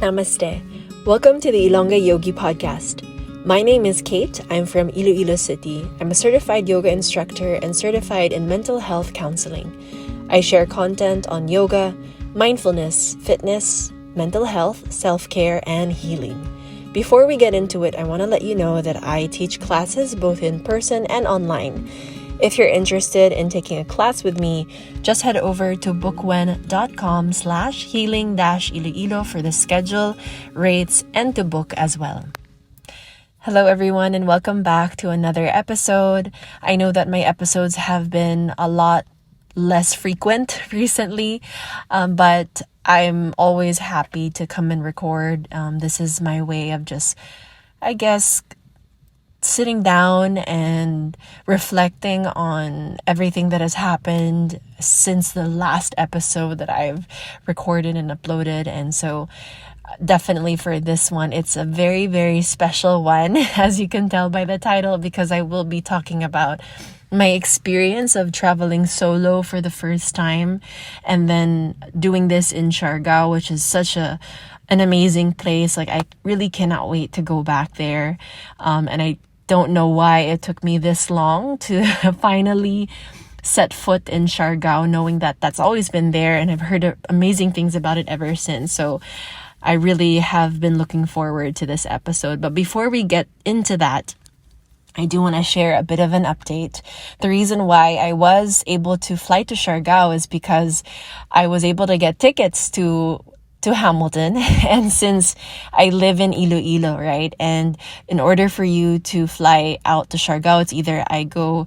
Namaste. Welcome to the Ilongga Yogi podcast. My name is Kate. I'm from Iloilo City. I'm a certified yoga instructor and certified in mental health counseling. I share content on yoga, mindfulness, fitness, mental health, self-care, and healing. Before we get into it, I want to let you know that I teach classes both in person and online. If you're interested in taking a class with me, just head over to bookwen.com/healing-iloilo for the schedule, rates, and to book as well. Hello everyone and welcome back to another episode. I know that my episodes have been a lot less frequent recently, but I'm always happy to come and record. This is my way of just, sitting down and reflecting on everything that has happened since the last episode that I've recorded and uploaded. And so definitely for this one, it's a very, very special one, as you can tell by the title, because I will be talking about my experience of traveling solo for the first time and then doing this in Siargao, which is such an amazing place. Like, I really cannot wait to go back there. And I don't know why it took me this long to finally set foot in Siargao, knowing that that's always been there and I've heard amazing things about it ever since. So I really have been looking forward to this episode. But before we get into that, I do want to share a bit of an update. The reason why I was able to fly to Siargao is because I was able to get tickets to Hamilton. And since I live in Iloilo, right? And in order for you to fly out to Siargao, it's either I go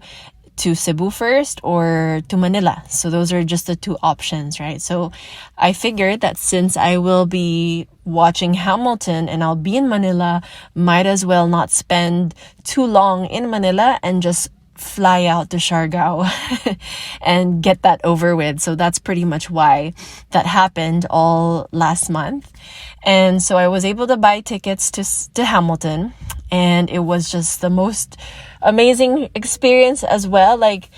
to Cebu first or to Manila. So those are just the two options, right? So I figured that since I will be watching Hamilton and I'll be in Manila, might as well not spend too long in Manila and just fly out to Siargao and get that over with. So that's pretty much why that happened all last month. And so I was able to buy tickets to Hamilton, and it was just the most amazing experience as well. Like,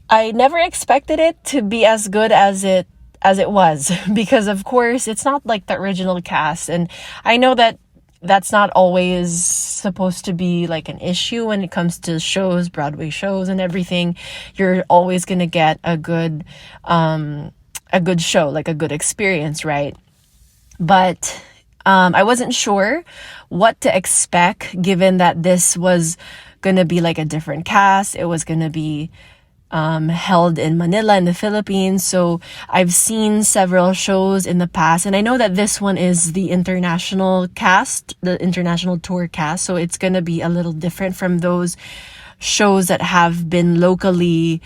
I never expected it to be as good as it was, because of course it's not like the original cast, and I know that that's not always supposed to be like an issue when it comes to shows, Broadway shows and everything. You're always going to get a good show, like a good experience, right? But I wasn't sure what to expect, given that this was going to be like a different cast. It was going to be held in Manila in the Philippines. So I've seen several shows in the past, and I know that this one is the international cast, the international tour cast. So it's going to be a little different from those shows that have been locally,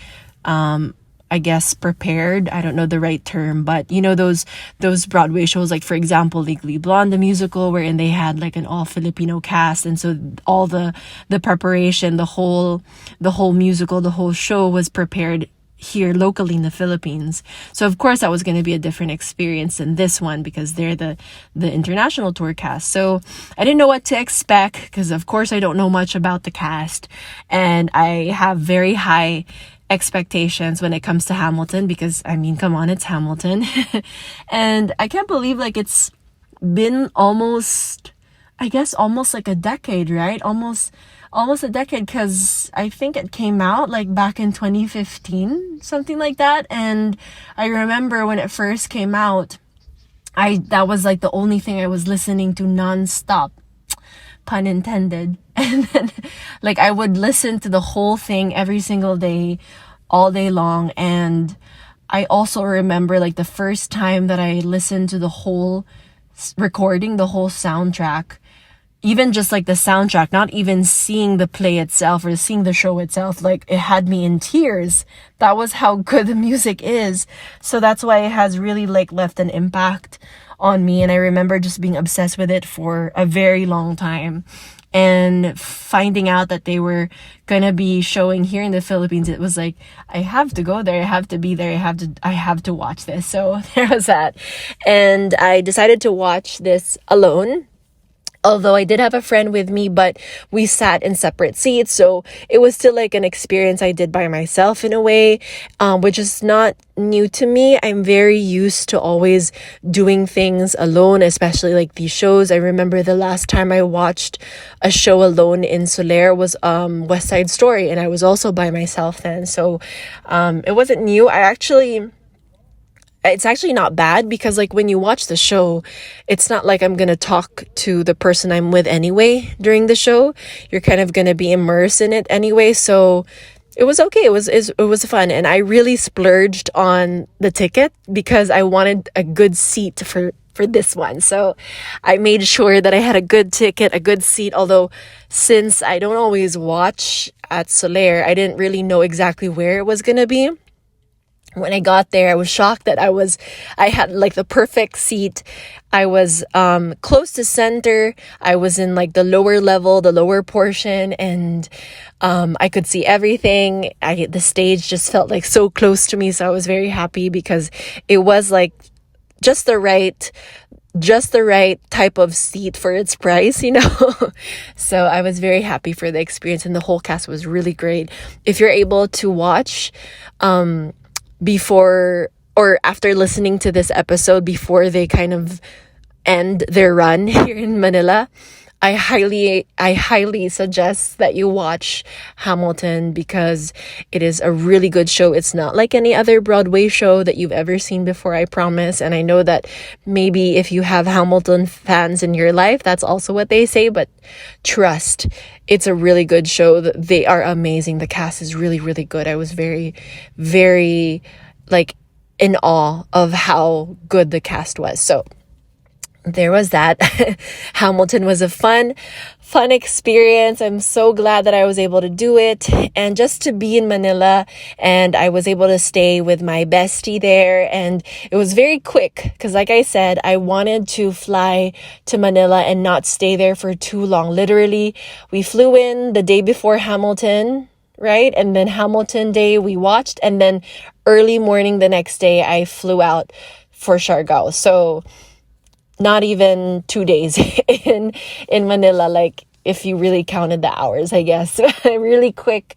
prepared. I don't know the right term, but you know, those Broadway shows, like for example, Legally Blonde, the musical, wherein they had like an all Filipino cast. And so all the preparation, the whole musical, the whole show was prepared here locally in the Philippines. So of course that was going to be a different experience than this one, because they're the international tour cast. So I didn't know what to expect, because of course I don't know much about the cast, and I have very high expectations when it comes to Hamilton, because I mean, come on, it's Hamilton. And I can't believe like it's been almost like a decade, right? Almost a decade, because I think it came out like back in 2015, something like that. And I remember when it first came out, that was like the only thing I was listening to nonstop, pun intended. And then like I would listen to the whole thing every single day, all day long. And I also remember like the first time that I listened to the whole recording, the whole soundtrack, even just like the soundtrack, not even seeing the play itself or seeing the show itself, like it had me in tears. That was how good the music is. So that's why it has really like left an impact on me. And I remember just being obsessed with it for a very long time. And finding out that they were going to be showing here in the Philippines, it was like, I have to go there. I have to be there. I have to watch this. So there was that. And I decided to watch this alone. Although I did have a friend with me, but we sat in separate seats. So it was still like an experience I did by myself in a way, which is not new to me. I'm very used to always doing things alone, especially like these shows. I remember the last time I watched a show alone in Soler was West Side Story, and I was also by myself then. So it wasn't new. It's actually not bad because like when you watch the show, it's not like I'm going to talk to the person I'm with anyway during the show. You're kind of going to be immersed in it anyway. So it was okay. It was fun. And I really splurged on the ticket because I wanted a good seat for this one. So I made sure that I had a good ticket, a good seat. Although since I don't always watch at Soler, I didn't really know exactly where it was going to be. When I got there, I was shocked that I had like the perfect seat. I was close to center. I was in like the lower level, the lower portion, and I could see everything. The stage just felt like so close to me, so I was very happy because it was like just the right type of seat for its price, you know. So I was very happy for the experience, and the whole cast was really great. If you're able to watch before or after listening to this episode, before they kind of end their run here in Manila, I highly suggest that you watch Hamilton because it is a really good show. It's not like any other Broadway show that you've ever seen before, I promise. And I know that maybe if you have Hamilton fans in your life, that's also what they say, but trust, it's a really good show. They are amazing. The cast is really, really good. I was very, very like in awe of how good the cast was. So there was that. Hamilton was a fun experience. I'm so glad that I was able to do it, and just to be in Manila, and I was able to stay with my bestie there, and it was very quick because like I said, I wanted to fly to Manila and not stay there for too long. Literally, we flew in the day before Hamilton, right? And then Hamilton Day we watched, and then early morning the next day I flew out for Siargao. So not even 2 days in Manila, like if you really counted the hours, I guess. A really quick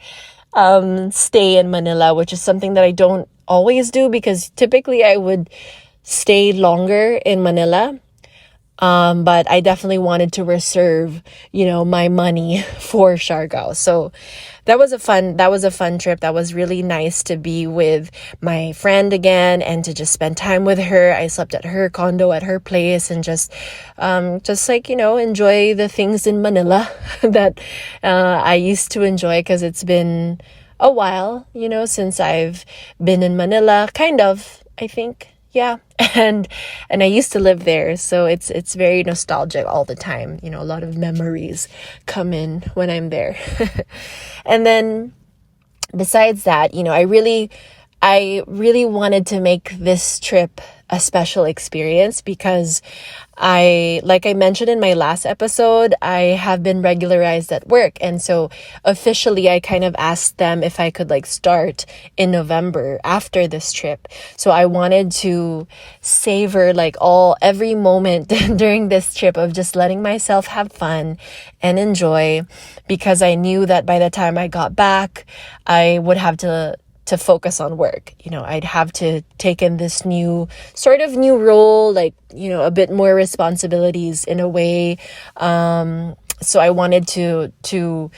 stay in Manila, which is something that I don't always do because typically I would stay longer in Manila. But I definitely wanted to reserve, my money for Siargao. So that was a fun trip. That was really nice to be with my friend again and to just spend time with her. I slept at her condo, at her place, and just like, enjoy the things in Manila that I used to enjoy because it's been a while, since I've been in Manila, kind of, I think. Yeah. And I used to live there, so it's very nostalgic all the time. A lot of memories come in when I'm there. And then besides that, I really wanted to make this trip a special experience because like I mentioned in my last episode, I have been regularized at work. And so officially I kind of asked them if I could start in November after this trip. So I wanted to savor every moment during this trip of just letting myself have fun and enjoy, because I knew that by the time I got back, I would have to focus on work. I'd have to take in this new role, a bit more responsibilities in a way. So I wanted to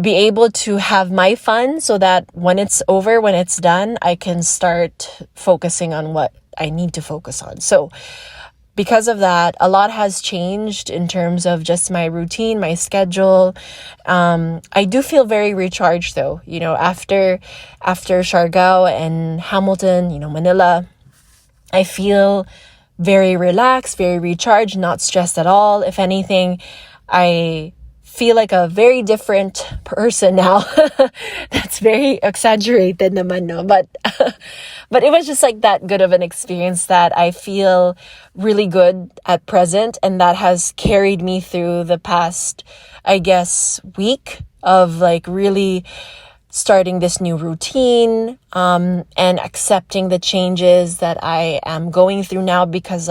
be able to have my fun so that when it's over, when it's done, I can start focusing on what I need to focus on. So because of that, a lot has changed in terms of just my routine, my schedule. I do feel very recharged though, after Siargao and Hamilton, Manila, I feel very relaxed, very recharged, not stressed at all. If anything, I feel like a very different person now. That's very exaggerated naman, no? But it was just that good of an experience that I feel really good at present, and that has carried me through the past, I guess, week of really starting this new routine, and accepting the changes that I am going through now, because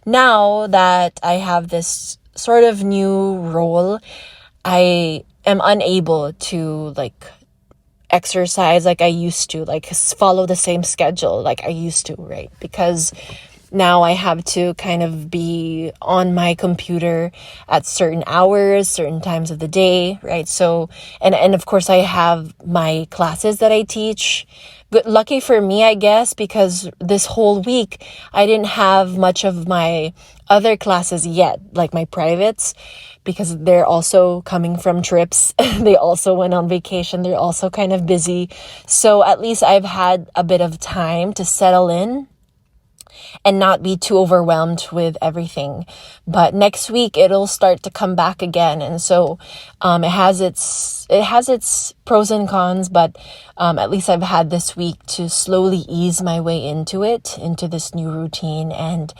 now that I have this sort of new role, I am unable to like exercise like I used to, like follow the same schedule like I used to, right? Because now I have to kind of be on my computer at certain hours, certain times of the day, right? So, and of course I have my classes that I teach. Lucky for me, I guess, because this whole week I didn't have much of my other classes yet, like my privates, because they're also coming from trips. They also went on vacation. They're also kind of busy. So at least I've had a bit of time to settle in and not be too overwhelmed with everything. But next week it'll start to come back again, and so it has its pros and cons. But at least I've had this week to slowly ease my way into this new routine, and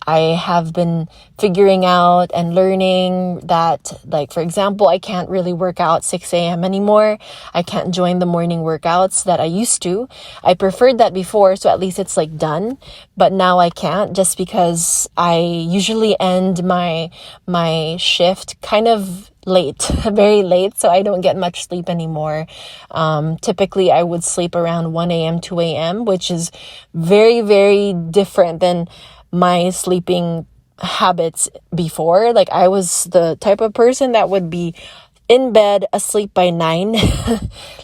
I have been figuring out and learning that, like, for example, I can't really work out 6 a.m. anymore. I can't join the morning workouts that I used to. I preferred that before, so at least it's like done. But now I can't, just because I usually end my shift kind of late, very late, so I don't get much sleep anymore. Typically I would sleep around 1 a.m., 2 a.m., which is very, very different than my sleeping habits before. Like, I was the type of person that would be in bed asleep by 9.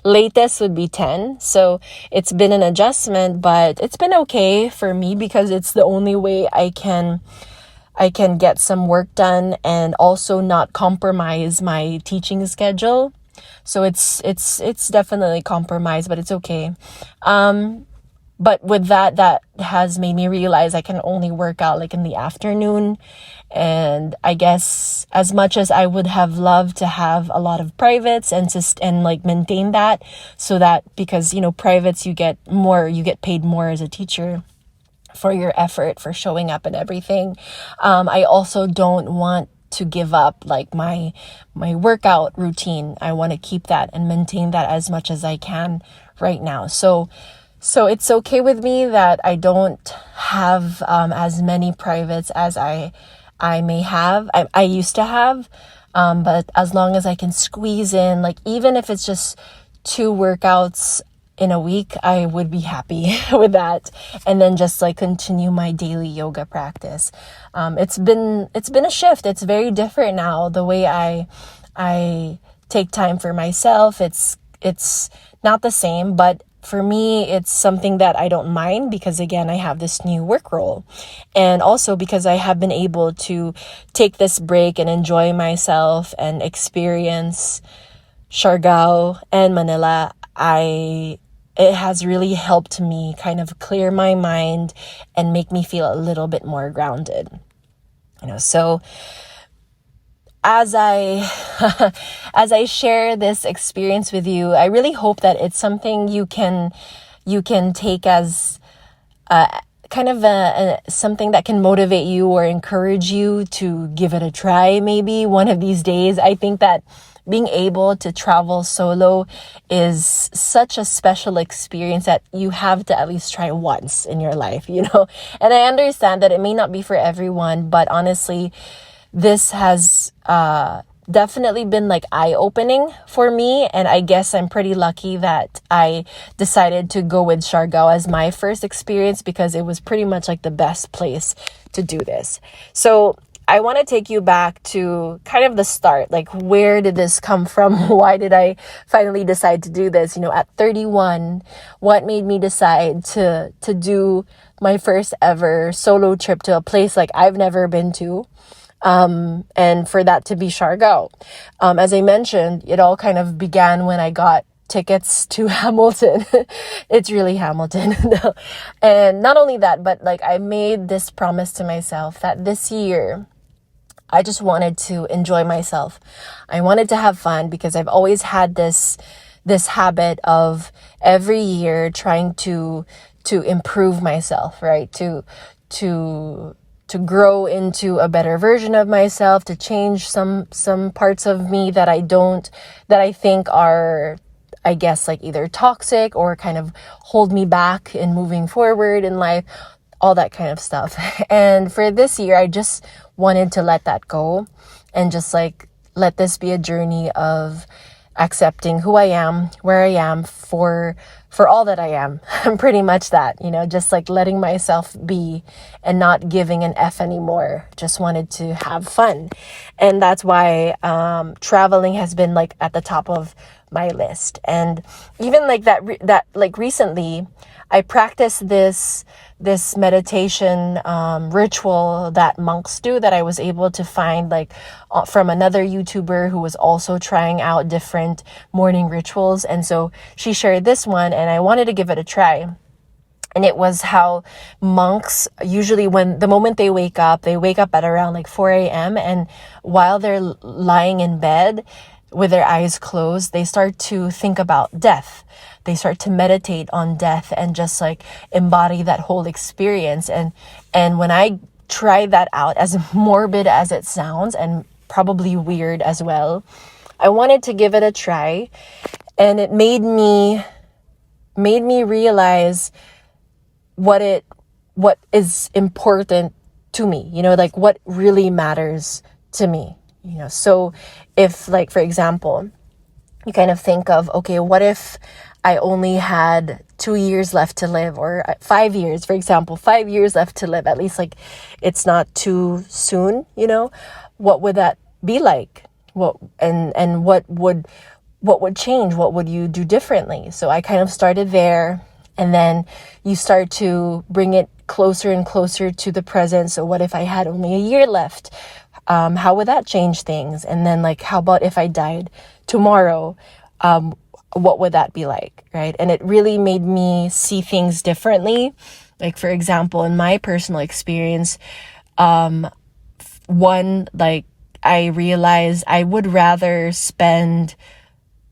Latest would be 10. So it's been an adjustment, but it's been okay for me because it's the only way I can get some work done and also not compromise my teaching schedule. So it's definitely compromised, but it's okay. But with that has made me realize I can only work out like in the afternoon. And I guess as much as I would have loved to have a lot of privates and like maintain that, so that, because, you know, privates, you get paid more as a teacher for your effort, for showing up and everything. I also don't want to give up like my workout routine. I want to keep that and maintain that as much as I can right now. So it's okay with me that I don't have as many privates as I may have. I used to have, but as long as I can squeeze in, like, even if it's just 2 workouts in a week, I would be happy with that. And then just like continue my daily yoga practice. It's been a shift. It's very different now. The way I take time for myself, it's not the same, but for me, it's something that I don't mind because, again, I have this new work role. And also because I have been able to take this break and enjoy myself and experience Siargao and Manila, it has really helped me kind of clear my mind and make me feel a little bit more grounded. You know, so as I share this experience with you, I really hope that it's something you can take as kind of something that can motivate you or encourage you to give it a try. Maybe one of these days. I think that being able to travel solo is such a special experience that you have to at least try once in your life, you know. And I understand that it may not be for everyone, but honestly, this has definitely been like eye-opening for me, and I guess I'm pretty lucky that I decided to go with Siargao as my first experience because it was pretty much like the best place to do this. So I want to take you back to kind of the start, like, where did this come from? Why did I finally decide to do this? You know, at 31, what made me decide to do my first ever solo trip to a place like I've never been to? And for that to be Siargao. As I mentioned, it all kind of began when I got tickets to Hamilton. It's really Hamilton. And not only that, but like, I made this promise to myself that this year I just wanted to enjoy myself. I wanted to have fun because I've always had this habit of every year trying to improve myself, right? To grow into a better version of myself, to change some parts of me that I think are, I guess, like either toxic or kind of hold me back in moving forward in life. all that kind of stuff. And for this year, I just wanted to let that go and just like let this be a journey of accepting who I am, where I am, for all that I am. I'm pretty much that, just like letting myself be and not giving an F anymore. Just wanted to have fun. And that's why traveling has been like at the top of my list. And even like that like recently I practiced this meditation ritual that monks do, that I was able to find like from another YouTuber who was also trying out different morning rituals. And so she shared this one and I wanted to give it a try. And it was how monks usually, the moment they wake up at around like 4 a.m. And while they're lying in bed with their eyes closed, they start to think about death. They start to meditate on death and just like embody that whole experience. And when I tried that out, as morbid as it sounds and probably weird as well, I wanted to give it a try. And it made me realize what is important to me, like what really matters to me, So if like, for example, you kind of think of, okay, what if I only had 2 years left to live, or 5 years, for example, 5 years left to live, at least like it's not too soon, what would that be like? What would change? What would you do differently? So I kind of started there, and then you start to bring it closer and closer to the present. So what if I had only a year left? How would that change things? And then like, how about if I died tomorrow? What would that be like, right? And it really made me see things differently. Like, for example, in my personal experience, one, like I realized I would rather spend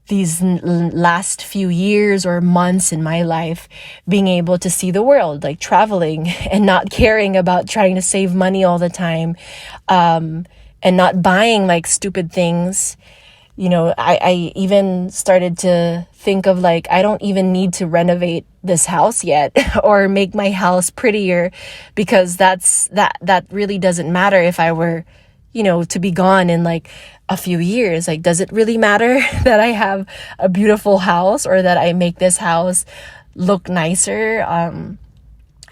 these last few years or months in my life being able to see the world, like traveling and not caring about trying to save money all the time, and not buying like stupid things. I even started to think of like, I don't even need to renovate this house yet or make my house prettier, because that really doesn't matter if I were, to be gone in like a few years. Like, does it really matter that I have a beautiful house or that I make this house look nicer?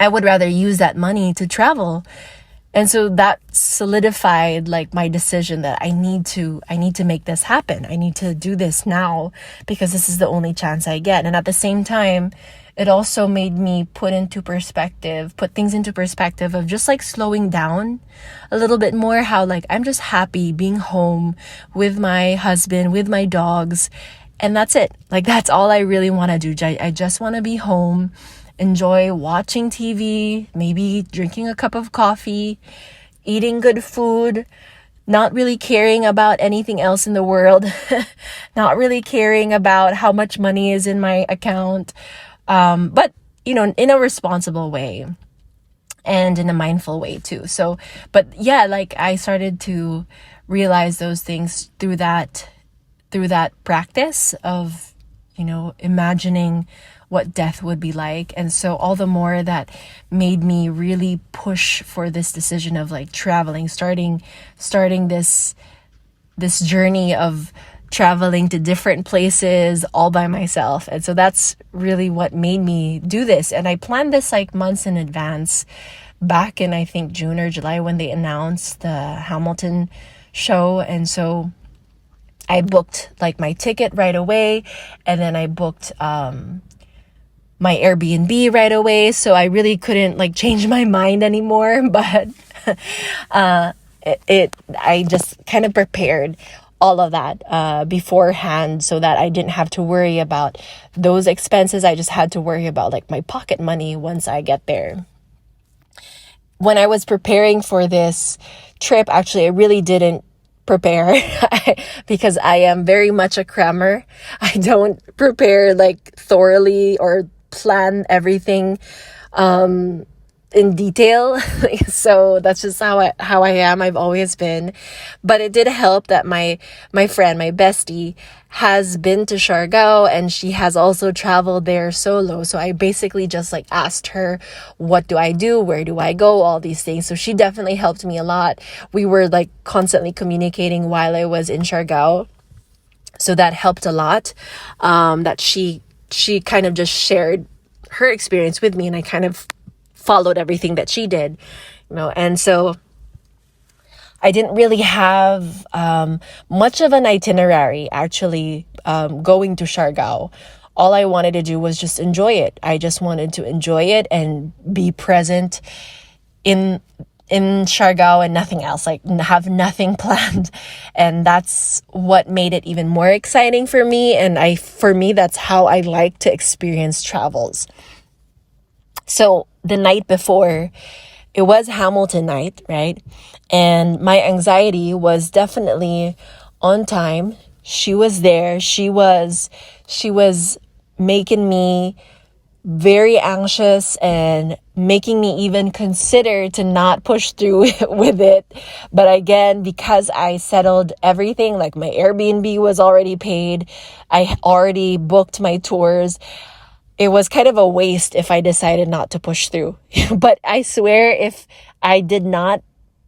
I would rather use that money to travel. And so that solidified like my decision that I need to make this happen. I need to do this now, because this is the only chance I get. And at the same time, it also made me put things into perspective of just like slowing down a little bit more, how like I'm just happy being home with my husband, with my dogs, and that's it. Like, that's all I really want to do. I just want to be home, enjoy watching TV, maybe drinking a cup of coffee, eating good food, not really caring about anything else in the world, not really caring about how much money is in my account, but, in a responsible way and in a mindful way too. So, but yeah, like I started to realize those things through that practice of, imagining what death would be like. And so all the more that made me really push for this decision of like traveling, starting this journey of traveling to different places all by myself. And so that's really what made me do this. And I planned this like months in advance, back in I think June or July, when they announced the Hamilton show. And so I booked like my ticket right away, and then I booked my Airbnb right away. So I really couldn't like change my mind anymore. But I just kind of prepared all of that beforehand, so that I didn't have to worry about those expenses. I just had to worry about like my pocket money once I get there. When I was preparing for this trip, actually, I really didn't prepare because I am very much a crammer. I don't prepare like thoroughly or plan everything. in detail. So that's just how I am. I've always been. But it did help that my friend, my bestie, has been to Siargao, and she has also traveled there solo. So I basically just like asked her, what do I do? Where do I go? All these things. So she definitely helped me a lot. We were like constantly communicating while I was in Siargao. So that helped a lot. That she kind of just shared her experience with me, and I kind of followed everything that she did, and so I didn't really have much of an itinerary actually going to Siargao. All I wanted to do was just enjoy it. I just wanted to enjoy it and be present in Siargao and nothing else, like have nothing planned. And that's what made it even more exciting for me. And for me, that's how I like to experience travels. So the night before, it was Hamilton night, right? And my anxiety was definitely on time. She was there. She was making me very anxious and making me even consider to not push through with it. But again, because I settled everything, like my Airbnb was already paid, I already booked my tours, it was kind of a waste if I decided not to push through. But I swear, if I did not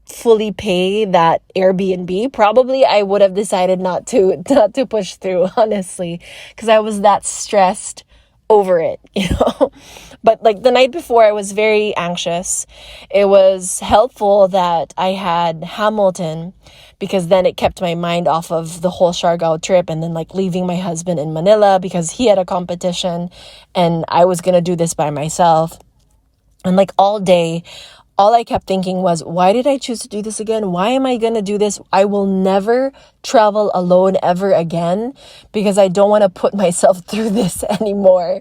fully pay that Airbnb, probably I would have decided not to push through, honestly, because I was that stressed over it, But like the night before, I was very anxious. It was helpful that I had Hamilton, because then it kept my mind off of the whole Siargao trip, and then like leaving my husband in Manila because he had a competition and I was going to do this by myself. And like all day, all I kept thinking was, why did I choose to do this again? Why am I going to do this? I will never travel alone ever again, because I don't want to put myself through this anymore.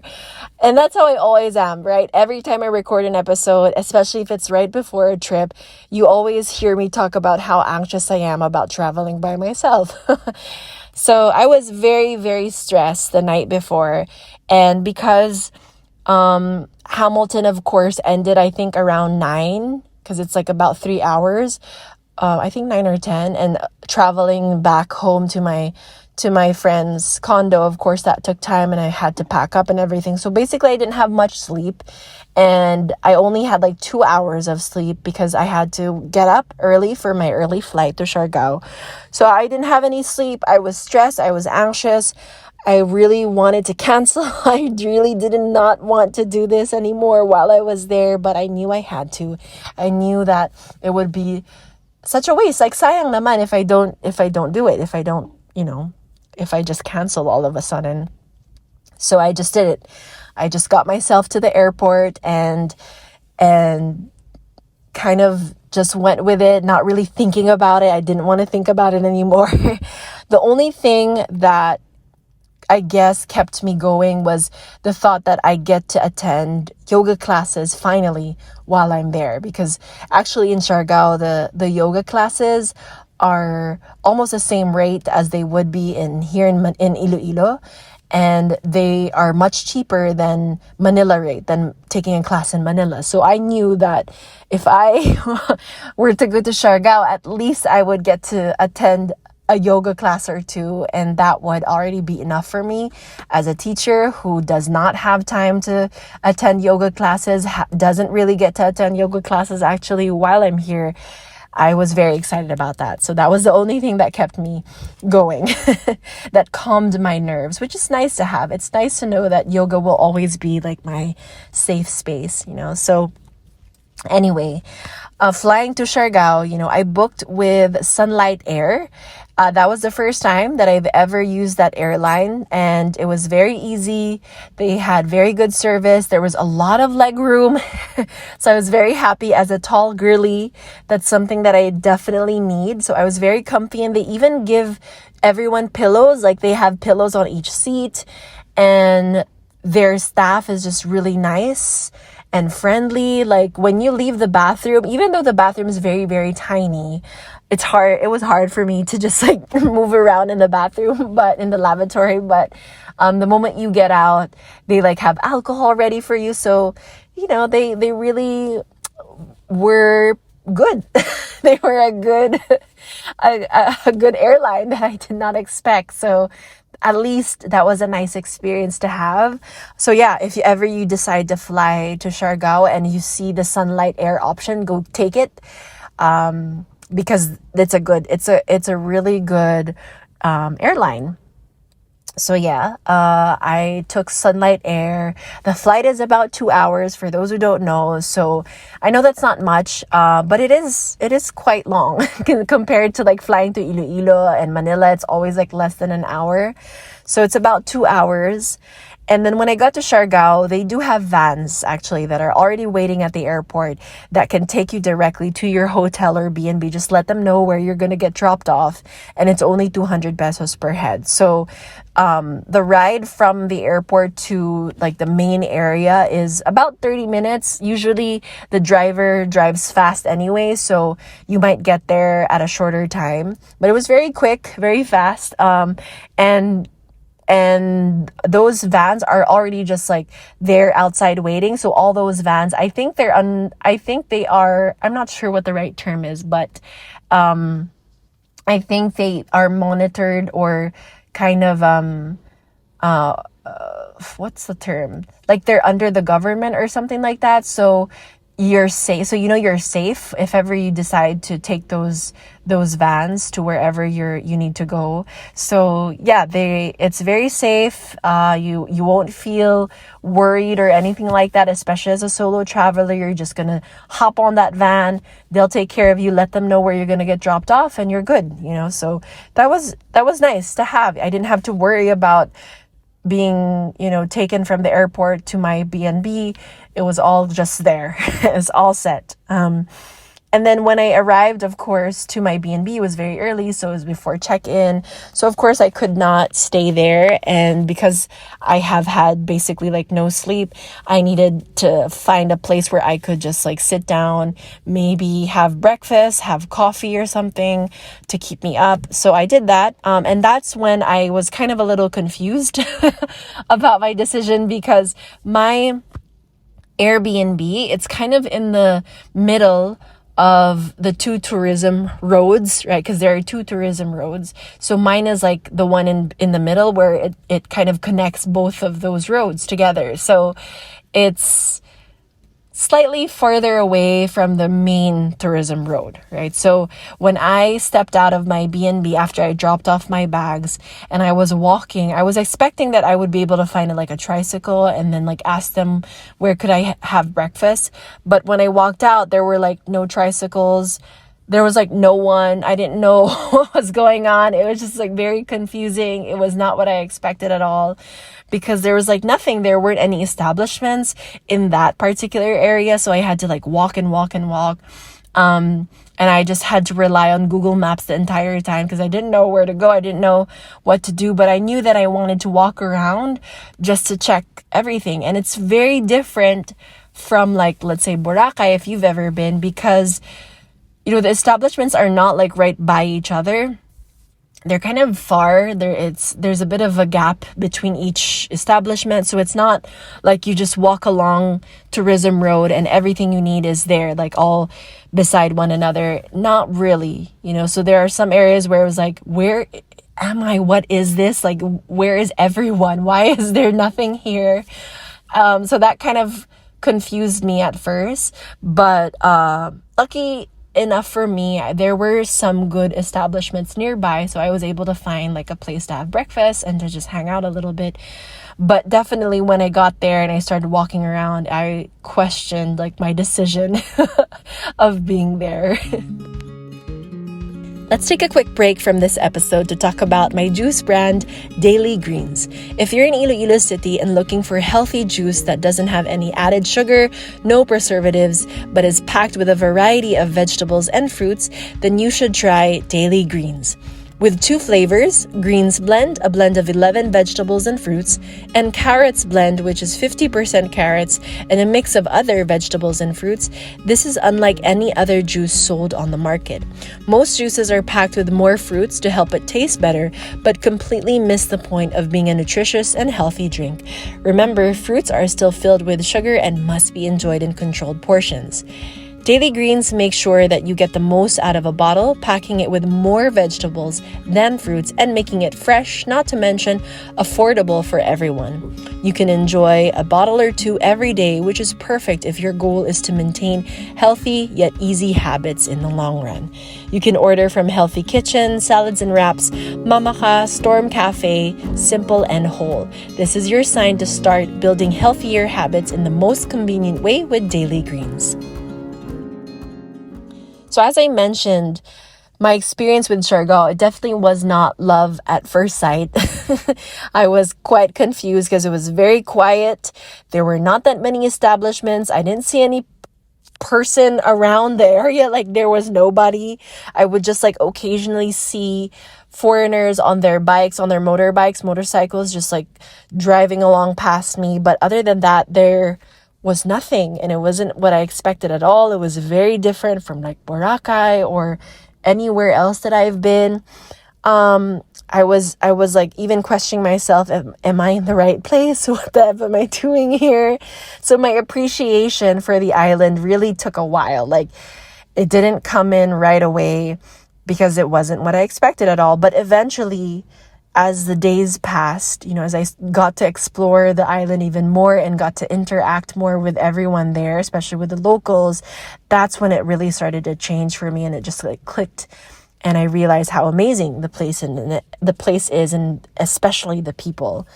And that's how I always am, right? Every time I record an episode, especially if it's right before a trip, you always hear me talk about how anxious I am about traveling by myself. So I was very, very stressed the night before. And because Hamilton, of course, ended, I think, around 9, because it's like about 3 hours. I think 9 or 10, and traveling back home to my friend's condo, of course, that took time, and I had to pack up and everything. So basically, I didn't have much sleep, and I only had like 2 hours of sleep because I had to get up early for my early flight to Siargao. So I didn't have any sleep. I was stressed. I was anxious. I really wanted to cancel. I really did not want to do this anymore while I was there, but I knew I had to. I knew that it would be such a waste. Like, sayang naman if I don't do it, if I just cancel all of a sudden. So I just did it. I just got myself to the airport and kind of just went with it, not really thinking about it. I didn't want to think about it anymore. The only thing that I guess kept me going was the thought that I get to attend yoga classes finally while I'm there, because actually in Siargao, the yoga classes are almost the same rate as they would be in Iloilo, and they are much cheaper than Manila rate, than taking a class in Manila. So I knew that if I were to go to Siargao, at least I would get to attend a yoga class or two, and that would already be enough for me. As a teacher who does not have time to attend yoga classes, doesn't really get to attend yoga classes actually while I'm here, I was very excited about that. So that was the only thing that kept me going, that calmed my nerves, which is nice to have. It's nice to know that yoga will always be like my safe space, So anyway, flying to Siargao, I booked with Sunlight Air. That was the first time that I've ever used that airline, and it was very easy. They had very good service. There was a lot of leg room. So I was very happy. As a tall girly, that's something that I definitely need. So I was very comfy, and they even give everyone pillows. Like, they have pillows on each seat, and their staff is just really nice and friendly. Like, when you leave the bathroom, even though the bathroom is very, very tiny, it was hard for me to just like move around in the bathroom, but in the lavatory. But the moment you get out, they like have alcohol ready for you. So, they really were good. They were a good airline that I did not expect. So at least that was a nice experience to have. So yeah, if you decide to fly to Siargao and you see the Sunlight Air option, go take it. Because it's a really good airline. So yeah, I took Sunlight Air. The flight is about 2 hours for those who don't know. So I know that's not much, but it is quite long compared to like flying to Iloilo and Manila. It's always like less than an hour. So it's about 2 hours. And then when I got to Siargao, they do have vans actually that are already waiting at the airport that can take you directly to your hotel or B&B. Just let them know where you're going to get dropped off. And it's only 200 pesos per head. So the ride from the airport to like the main area is about 30 minutes. Usually the driver drives fast anyway, so you might get there at a shorter time. But it was very quick, very fast. And those vans are already just like they're outside waiting. So all those vans, I think they are, I'm not sure what the right term is, but I think they are monitored or kind of what's the term? Like they're under the government or something like that. So you're safe. So you're safe if ever you decide to take those vans to wherever you need to go. So yeah, it's very safe. You won't feel worried or anything like that, especially as a solo traveler. You're just gonna hop on that van. They'll take care of you, let them know where you're gonna get dropped off, and you're good, So that was nice to have. I didn't have to worry about being, taken from the airport to my B&B. It was all just there. It's all set. And then when I arrived, of course, to my B&B, it was very early, so it was before check-in. So, of course, I could not stay there. And because I have had basically like no sleep, I needed to find a place where I could just like sit down, maybe have breakfast, have coffee or something to keep me up. So I did that. And that's when I was kind of a little confused about my decision, because my Airbnb, it's kind of in the middle of the two tourism roads, right? Because there are two tourism roads. So mine is like the one in the middle where it kind of connects both of those roads together. So it's slightly further away from the main tourism road, right? So when I stepped out of my B&B after I dropped off my bags and I was walking, I was expecting that I would be able to find like a tricycle and then like ask them where could I have breakfast. But when I walked out, there were like no tricycles. There was like no one. I didn't know what was going on. It was just like very confusing. It was not what I expected at all, because there was like nothing. There weren't any establishments in that particular area. So I had to like walk and walk and walk. And I just had to rely on Google Maps the entire time because I didn't know where to go. I didn't know what to do, but I knew that I wanted to walk around just to check everything. And it's very different from like, let's say Boracay, if you've ever been, because the establishments are not like right by each other. They're kind of far. There's a bit of a gap between each establishment. So it's not like you just walk along Tourism Road and everything you need is there, like all beside one another. Not really, So there are some areas where it was like, where am I? What is this? Like, where is everyone? Why is there nothing here? So that kind of confused me at first. But lucky enough for me, there were some good establishments nearby, so I was able to find like a place to have breakfast and to just hang out a little bit. But definitely when I got there and I started walking around, I questioned like my decision of being there. Let's take a quick break from this episode to talk about my juice brand, Daily Greens. If you're in Iloilo City and looking for healthy juice that doesn't have any added sugar, no preservatives, but is packed with a variety of vegetables and fruits, then you should try Daily Greens. With 2 flavors, Greens Blend, a blend of 11 vegetables and fruits, and Carrots Blend, which is 50% carrots and a mix of other vegetables and fruits, this is unlike any other juice sold on the market. Most juices are packed with more fruits to help it taste better, but completely miss the point of being a nutritious and healthy drink. Remember, fruits are still filled with sugar and must be enjoyed in controlled portions. Daily Greens make sure that you get the most out of a bottle, packing it with more vegetables than fruits and making it fresh, not to mention affordable for everyone. You can enjoy a bottle or two every day, which is perfect if your goal is to maintain healthy yet easy habits in the long run. You can order from Healthy Kitchen, Salads and Wraps, Mamaka, Storm Cafe, Simple and Whole. This is your sign to start building healthier habits in the most convenient way with Daily Greens. So as I mentioned, my experience with Siargao, it definitely was not love at first sight. I was quite confused because it was very quiet. There were not that many establishments. I didn't see any person around the area. Like, there was nobody. I would just like occasionally see foreigners on their bikes, on their motorcycles, just like driving along past me. But other than that, there was nothing, and it wasn't what I expected at all. It was very different from like Boracay or anywhere else that I've been. I was like even questioning myself, am I in the right place? What the F am I doing here? So my appreciation for the island really took a while. Like, it didn't come in right away because it wasn't what I expected at all. But eventually, as the days passed, as I got to explore the island even more and got to interact more with everyone there, especially with the locals, that's when it really started to change for me, and it just like clicked. And I realized how amazing the place is, and especially the people.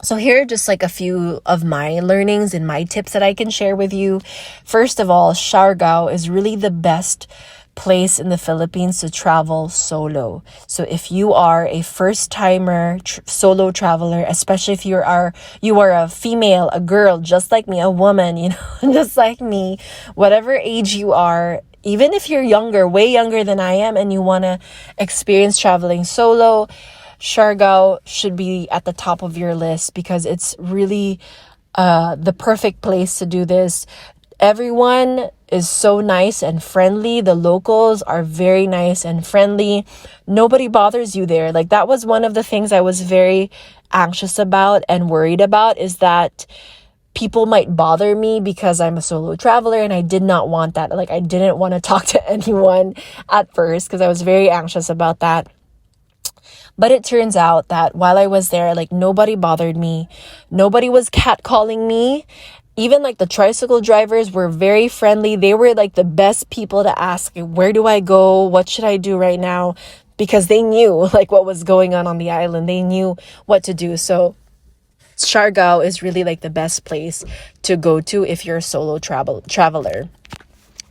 So here are just like a few of my learnings and my tips that I can share with you. First of all, Siargao is really the best place in the Philippines to travel solo. So if you are a first-timer solo traveler, especially if you are a female, a girl, just like me, a woman, just like me, whatever age you are, even if you're younger, way younger than I am, and you want to experience traveling solo, Siargao should be at the top of your list because it's really the perfect place to do this. Everyone is so nice and friendly. The locals are very nice and friendly. Nobody bothers you there. Like, that was one of the things I was very anxious about and worried about, is that people might bother me because I'm a solo traveler, and I did not want that. Like, I didn't want to talk to anyone at first because I was very anxious about that. But it turns out that while I was there, like, nobody bothered me. Nobody was catcalling me. Even like the tricycle drivers were very friendly. They were like the best people to ask, where do I go? What should I do right now? Because they knew like what was going on the island. They knew what to do. So Siargao is really like the best place to go to if you're a solo traveler.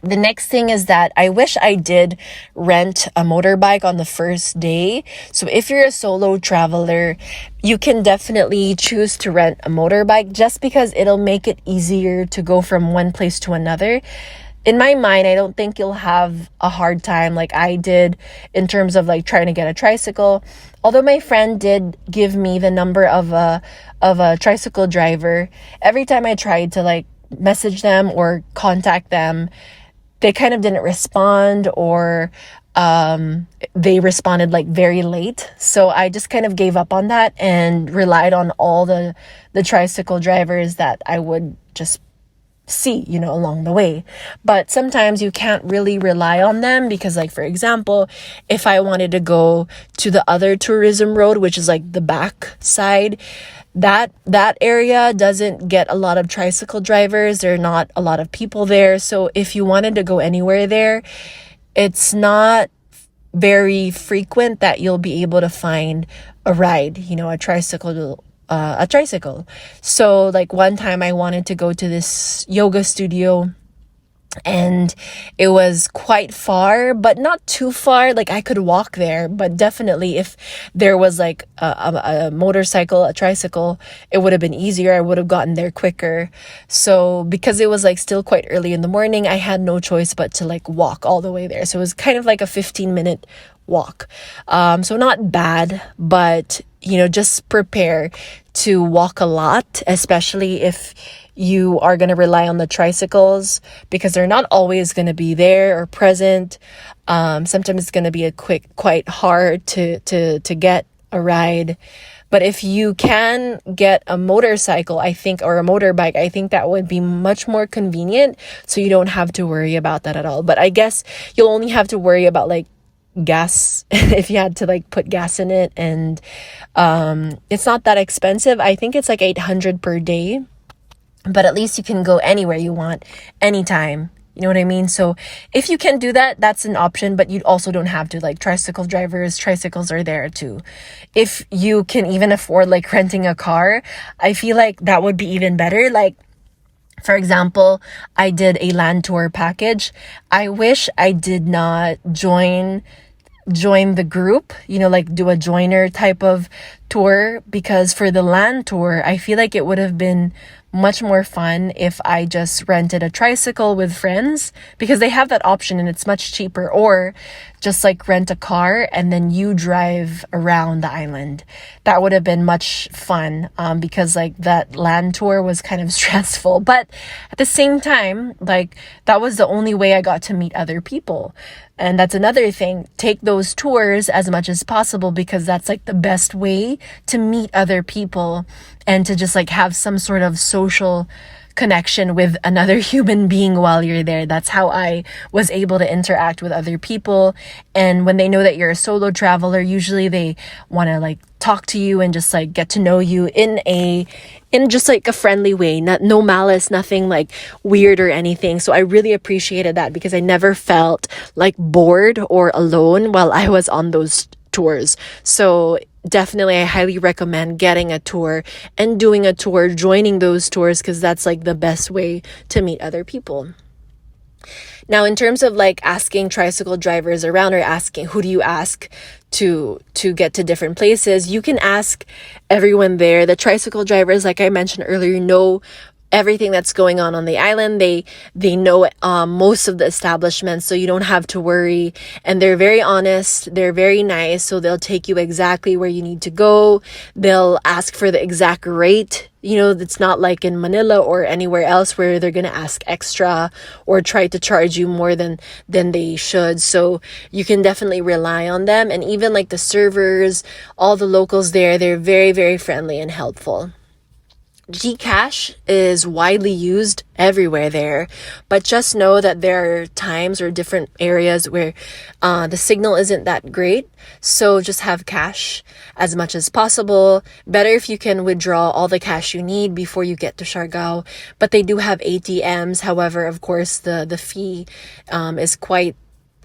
The next thing is that I wish I did rent a motorbike on the first day. So if you're a solo traveler, you can definitely choose to rent a motorbike just because it'll make it easier to go from one place to another. In my mind, I don't think you'll have a hard time like I did in terms of like trying to get a tricycle. Although my friend did give me the number of a tricycle driver, every time I tried to like message them or contact them, they kind of didn't respond, or they responded like very late. So I just kind of gave up on that and relied on all the tricycle drivers that I would just see, along the way. But sometimes you can't really rely on them because, like, for example, if I wanted to go to the other tourism road, which is like the back side, that area doesn't get a lot of tricycle drivers. There are not a lot of people there. So if you wanted to go anywhere there, it's not very frequent that you'll be able to find a ride, a tricycle. So like one time I wanted to go to this yoga studio, and it was quite far, but not too far. Like, I could walk there, but definitely if there was like a motorcycle, a tricycle, it would have been easier. I would have gotten there quicker. So because it was like still quite early in the morning, I had no choice but to like walk all the way there. So it was kind of like a 15-minute walk. So not bad, but just prepare to walk a lot, especially if you are going to rely on the tricycles, because they're not always going to be there or present. Sometimes it's going to be quite hard to get a ride. But if you can get a motorcycle, I think, or a motorbike, I think that would be much more convenient. So you don't have to worry about that at all. But I guess you'll only have to worry about like gas if you had to like put gas in it. And it's not that expensive. I think it's like 800 per day. But at least you can go anywhere you want, anytime. You know what I mean? So if you can do that, that's an option, but you also don't have to. Like tricycles are there too. If you can even afford like renting a car, I feel like that would be even better. Like, for example, I did a land tour package. I wish I did not join the group, like do a joiner type of tour, because for the land tour, I feel like it would have been much more fun if I just rented a tricycle with friends, because they have that option and it's much cheaper, or just like rent a car and then you drive around the island. That would have been much fun, because like that land tour was kind of stressful, but at the same time, like that was the only way I got to meet other people. And that's another thing. Take those tours as much as possible, because that's like the best way to meet other people and to just like have some sort of social connection with another human being while you're there. That's how I was able to interact with other people. And when they know that you're a solo traveler, usually they want to like talk to you and just like get to know you in just like a friendly way, no malice, nothing like weird or anything. So I really appreciated that, because I never felt like bored or alone while I was on those tours. So definitely, I highly recommend getting a tour and doing a tour, joining those tours, because that's like the best way to meet other people. Now, in terms of like asking tricycle drivers around, or asking who do you ask to get to different places, you can ask everyone there. The tricycle drivers, like I mentioned earlier, know everything that's going on the island. They know most of the establishments, so you don't have to worry. And they're very honest, they're very nice, so they'll take you exactly where you need to go. They'll ask for the exact rate. It's not like in Manila or anywhere else where they're gonna ask extra or try to charge you more than they should. So you can definitely rely on them. And even like the servers, all the locals there, they're very, very friendly and helpful. GCASH is widely used everywhere there, but just know that there are times or different areas where the signal isn't that great. So just have cash as much as possible. Better if you can withdraw all the cash you need before you get to Siargao. But they do have ATMs. However, of course, the fee is quite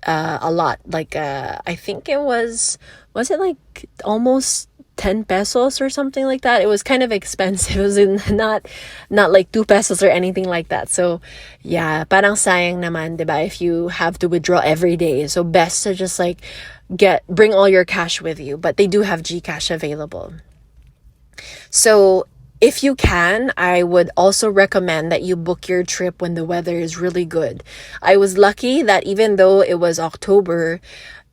a lot. Like I think it was it like almost 10 pesos or something like that. It was kind of expensive. It was not like 2 pesos or anything like that. So yeah, parang sayang naman, diba, if you have to withdraw every day. So best to just like bring all your cash with you. But they do have GCash available. So if you can, I would also recommend that you book your trip when the weather is really good. I was lucky that even though it was October,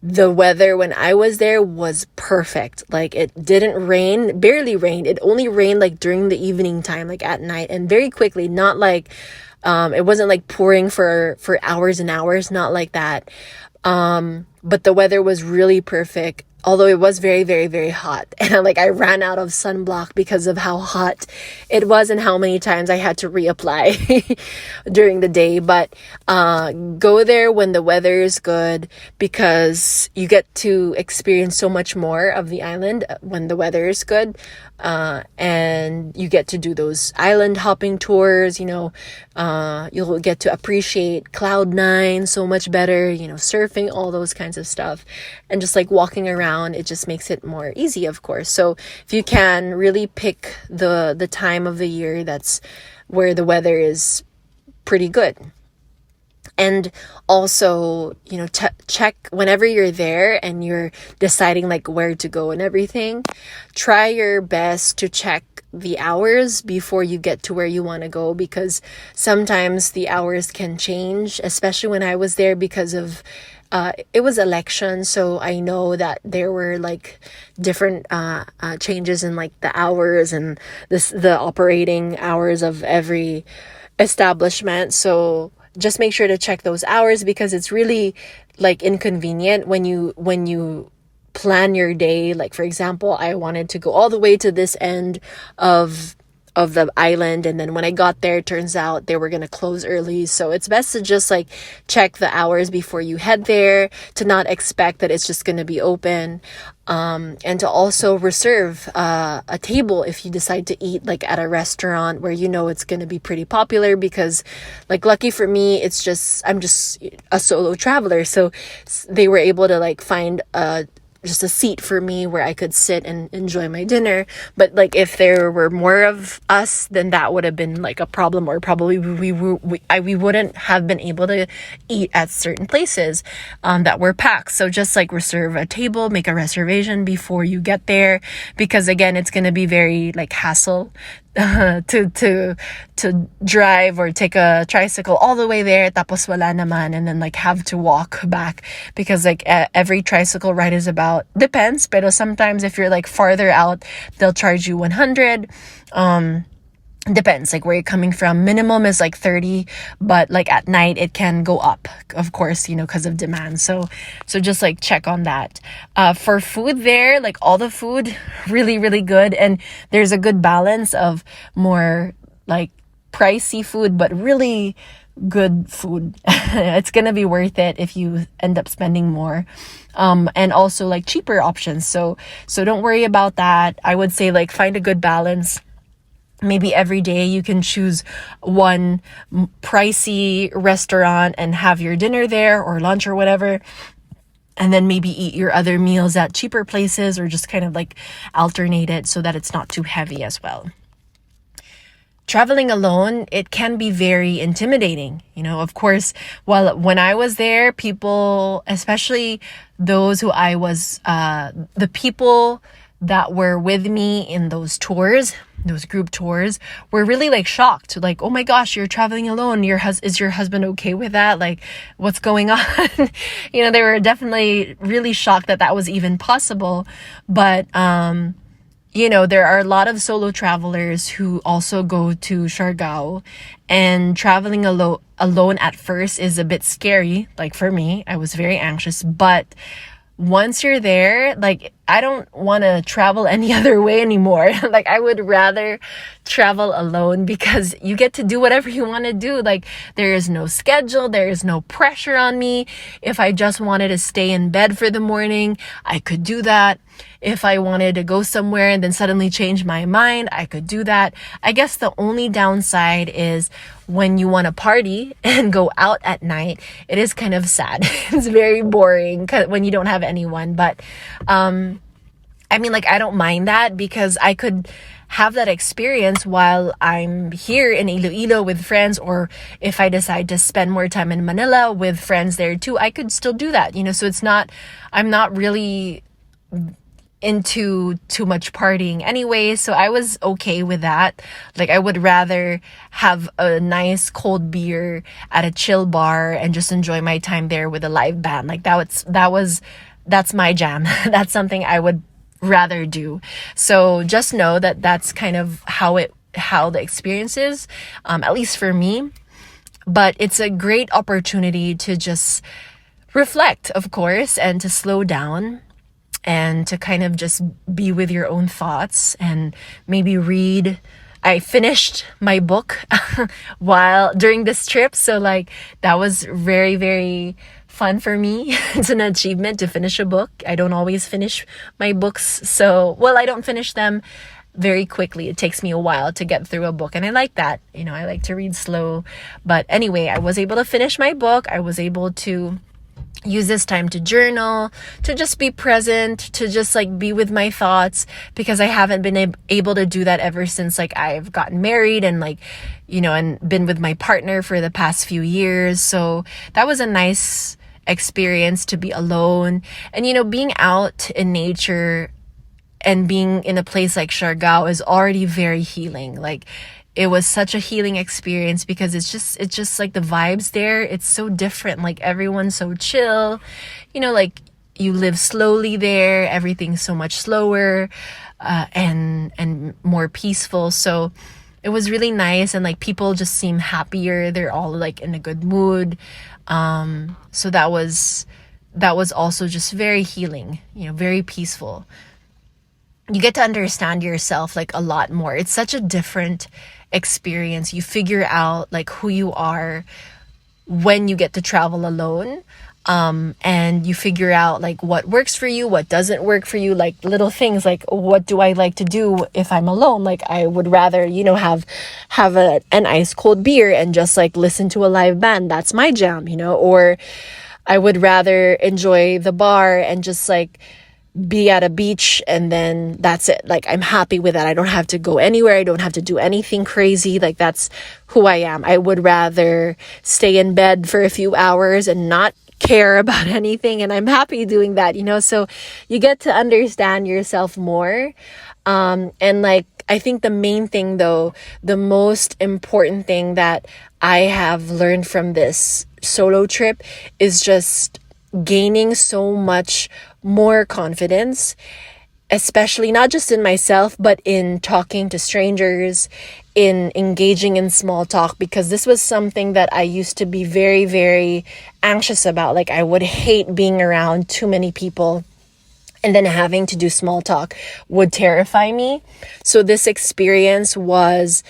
the weather when I was there was perfect. Like it didn't rain, barely rained. It only rained like during the evening time, like at night, and very quickly. Not like it wasn't like pouring for hours and hours, not like that. But the weather was really perfect. Although it was very, very, very hot. And I ran out of sunblock because of how hot it was and how many times I had to reapply during the day. But go there when the weather is good, because you get to experience so much more of the island when the weather is good. And you get to do those island hopping tours, you'll get to appreciate Cloud9 so much better, surfing, all those kinds of stuff. And just like walking around, it just makes it more easy, of course. So if you can really pick the time of the year that's where the weather is pretty good. And also, check whenever you're there and you're deciding like where to go and everything, try your best to check the hours before you get to where you want to go, because sometimes the hours can change, especially when I was there, because of it was election. So I know that there were like different changes in like the hours and the operating hours of every establishment. So just make sure to check those hours, because it's really like inconvenient when you plan your day. Like, for example, I wanted to go all the way to this end of the island, and then when I got there, it turns out they were going to close early. So it's best to just like check the hours before you head there, to not expect that it's just going to be open, and to also reserve a table if you decide to eat like at a restaurant where you know it's going to be pretty popular. Because like, lucky for me, I'm just a solo traveler, so they were able to like find just a seat for me where I could sit and enjoy my dinner. But like, if there were more of us, then that would have been like a problem, or probably we wouldn't have been able to eat at certain places that were packed. So just like reserve a table, make a reservation before you get there, because again, it's going to be very like hassle to drive or take a tricycle all the way there, tapos wala naman, and then like have to walk back, because like every tricycle ride is about, depends, pero sometimes if you're like farther out, they'll charge you 100. Depends like where you're coming from. Minimum is like 30, but like at night it can go up, of course, because of demand. So just like check on that. For food there, like all the food really, really good, and there's a good balance of more like pricey food but really good food. It's gonna be worth it if you end up spending more, and also like cheaper options. So don't worry about that. I would say like find a good balance. Maybe every day you can choose one pricey restaurant and have your dinner there or lunch or whatever, and then maybe eat your other meals at cheaper places, or just kind of like alternate it so that it's not too heavy as well. Traveling alone, it can be very intimidating. Of course, when I was there, people, especially those who I was, the people that were with me in those group tours, were really like shocked, like, oh my gosh, you're traveling alone. Is your husband okay with that? Like, what's going on? They were definitely really shocked that was even possible. But, there are a lot of solo travelers who also go to Siargao, and traveling alone at first is a bit scary. Like for me, I was very anxious, but once you're there, like, I don't want to travel any other way anymore. Like, I would rather travel alone, because you get to do whatever you want to do. Like, there is no schedule, there is no pressure on me. If I just wanted to stay in bed for the morning, I could do that. If I wanted to go somewhere and then suddenly change my mind, I could do that. I guess the only downside is when you want to party and go out at night, it is kind of sad. It's very boring when you don't have anyone. But, I mean, like, I don't mind that, because I could have that experience while I'm here in Iloilo with friends, or if I decide to spend more time in Manila with friends there too, I could still do that, so I'm not really into too much partying anyway, so I was okay with that. Like, I would rather have a nice cold beer at a chill bar and just enjoy my time there with a live band. Like, that's my jam. That's something I would rather do. So just know that that's kind of how the experience is, at least for me. But it's a great opportunity to just reflect, of course, and to slow down, and to kind of just be with your own thoughts, and maybe read. I finished my book during this trip, so like, that was very, very fun for me. It's an achievement to finish a book. I don't always finish my books, I don't finish them very quickly. It takes me a while to get through a book, and I like that. I like to read slow. But anyway, I was able to finish my book. I was able to use this time to journal, to just be present, to just like be with my thoughts, because I haven't been able to do that ever since like I've gotten married and like, and been with my partner for the past few years. So that was a nice experience to be alone. And, being out in nature and being in a place like Siargao is already very healing. Like, it was such a healing experience, because it's just like the vibes there. It's so different. Like, everyone's so chill, like, you live slowly there. Everything's so much slower, and more peaceful. So it was really nice. And like, people just seem happier. They're all like in a good mood. So that was that was also just very healing, very peaceful. You get to understand yourself like a lot more. It's such a different experience. You figure out like who you are when you get to travel alone. And you figure out like what works for you, what doesn't work for you, like little things like, what do I like to do if I'm alone? Like I would rather, have an ice cold beer and just like listen to a live band. That's my jam, or I would rather enjoy the bar and just like be at a beach and then that's it. Like I'm happy with that. I don't have to go anywhere. I don't have to do anything crazy. Like that's who I am. I would rather stay in bed for a few hours and not care about anything, and I'm happy doing that, so you get to understand yourself more. And like I think the main thing though, the most important thing that I have learned from this solo trip is just gaining so much more confidence, especially not just in myself, but in talking to strangers, in engaging in small talk, because this was something that I used to be very, very anxious about. Like I would hate being around too many people, and then having to do small talk would terrify me. So this experience was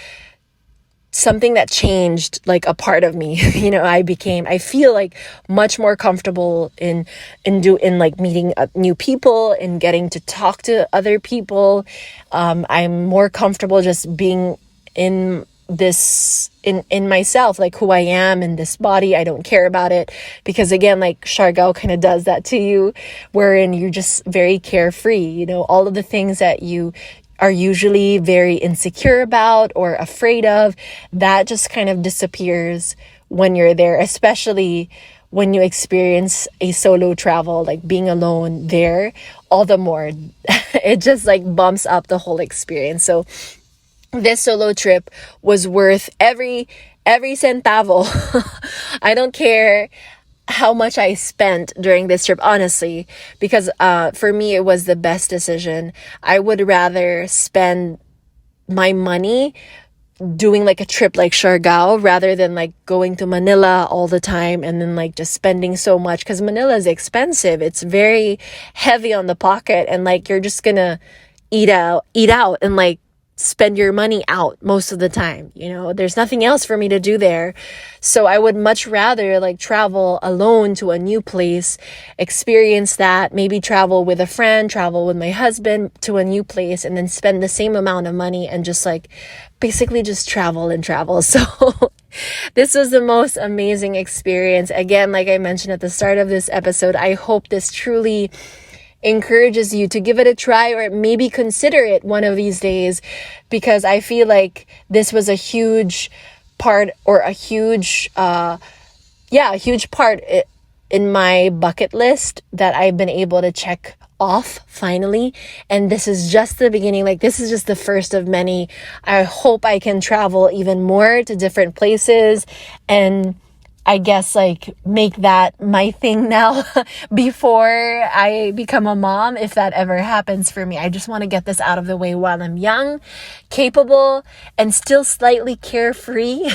something that changed like a part of me. I feel like much more comfortable in like meeting new people and getting to talk to other people. I'm more comfortable just being in myself, like who I am in this body. I don't care about it, because again, like Siargao kind of does that to you, wherein you're just very carefree. All of the things that you are usually very insecure about or afraid of, that just kind of disappears when you're there, especially when you experience a solo travel, like being alone there, all the more. It just like bumps up the whole experience. So this solo trip was worth every centavo. I don't care how much I spent during this trip, honestly, because for me, it was the best decision. I would rather spend my money doing like a trip like Siargao rather than like going to Manila all the time and then like just spending so much, because Manila is expensive. It's very heavy on the pocket, and like you're just gonna eat out and like spend your money out most of the time. There's nothing else for me to do there. So I would much rather like travel alone to a new place, experience that, maybe travel with a friend, travel with my husband to a new place, and then spend the same amount of money and just like basically just travel and travel. So this was the most amazing experience. Again, like I mentioned at the start of this episode, I hope this truly encourages you to give it a try, or maybe consider it one of these days, because I feel like this was a huge part, or a huge part in my bucket list that I've been able to check off finally. And this is just the beginning. Like this is just the first of many. I hope I can travel even more to different places, and I guess like make that my thing now before I become a mom, if that ever happens for me. I just want to get this out of the way while I'm young, capable, and still slightly carefree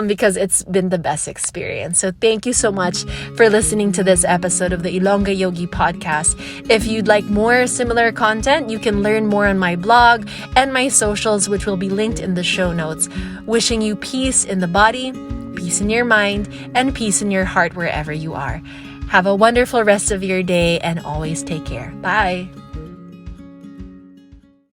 because it's been the best experience. So thank you so much for listening to this episode of the Ilongga Yogi podcast. If you'd like more similar content, you can learn more on my blog and my socials, which will be linked in the show notes. Wishing you peace in the body, peace in your mind, and peace in your heart wherever you are. Have a wonderful rest of your day, and always take care. Bye.